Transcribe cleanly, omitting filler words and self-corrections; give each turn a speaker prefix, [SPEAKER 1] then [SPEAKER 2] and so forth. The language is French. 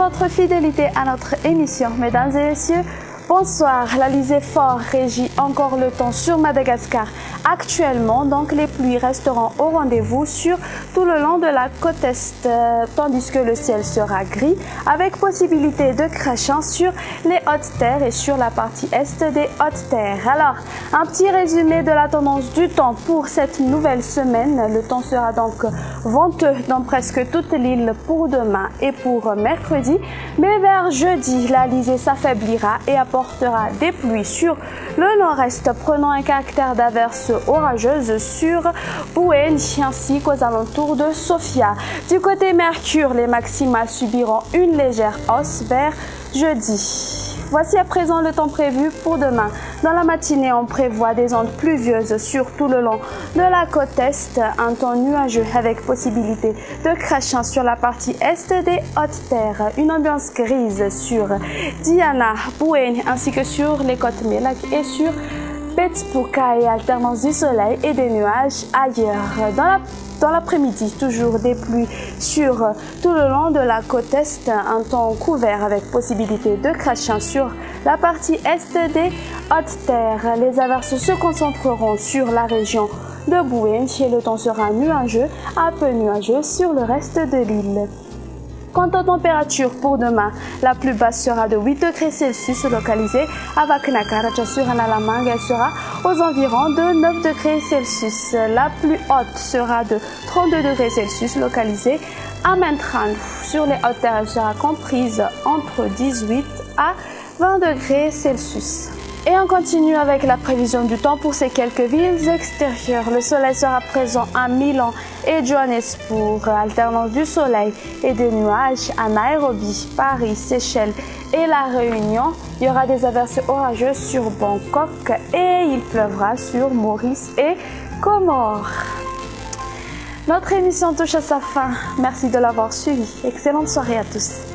[SPEAKER 1] votre fidélité à notre émission, mesdames et messieurs. Bonsoir, l'Alizé fort régit encore le temps sur Madagascar. Actuellement, donc, les pluies resteront au rendez-vous sur tout le long de la côte est, tandis que le ciel sera gris, avec possibilité de crachant sur les hautes terres et sur la partie est des hautes terres. Alors, un petit résumé de la tendance du temps pour cette nouvelle semaine. Le temps sera donc venteux dans presque toute l'île pour demain et pour mercredi, mais vers jeudi, l'Alizé s'affaiblira et apportera des pluies sur le nord-est, prenant un caractère d'averse orageuse sur Bouéni ainsi qu'aux alentours de Sofia. Du côté Mercure, les maxima subiront une légère hausse vers jeudi. Voici à présent le temps prévu pour demain. Dans la matinée, on prévoit des ondes pluvieuses sur tout le long de la côte est, un temps nuageux avec possibilité de crachant sur la partie est des hautes terres, une ambiance grise sur Diana, Bouéni ainsi que sur les côtes Mélak et sur Petspouka et alternance du soleil et des nuages ailleurs. Dans l'après-midi, toujours des pluies sur tout le long de la côte est, un temps couvert avec possibilité de crachant sur la partie est des hautes terres. Les averses se concentreront sur la région de Bouéni et le temps sera nuageux, un peu nuageux sur le reste de l'île. Quant aux températures pour demain, la plus basse sera de 8 degrés Celsius localisée à Vaknakaracha sur Analamang. Elle sera aux environs de 9 degrés Celsius. La plus haute sera de 32 degrés Celsius localisée à Mentran. Sur les hautes terres, elle sera comprise entre 18 à 20 degrés Celsius. Et on continue avec la prévision du temps pour ces quelques villes extérieures. Le soleil sera présent à Milan et Johannesburg, alternance du soleil et des nuages à Nairobi, Paris, Seychelles et La Réunion. Il y aura des averses orageuses sur Bangkok et il pleuvra sur Maurice et Comores. Notre émission touche à sa fin. Merci de l'avoir suivi. Excellente soirée à tous.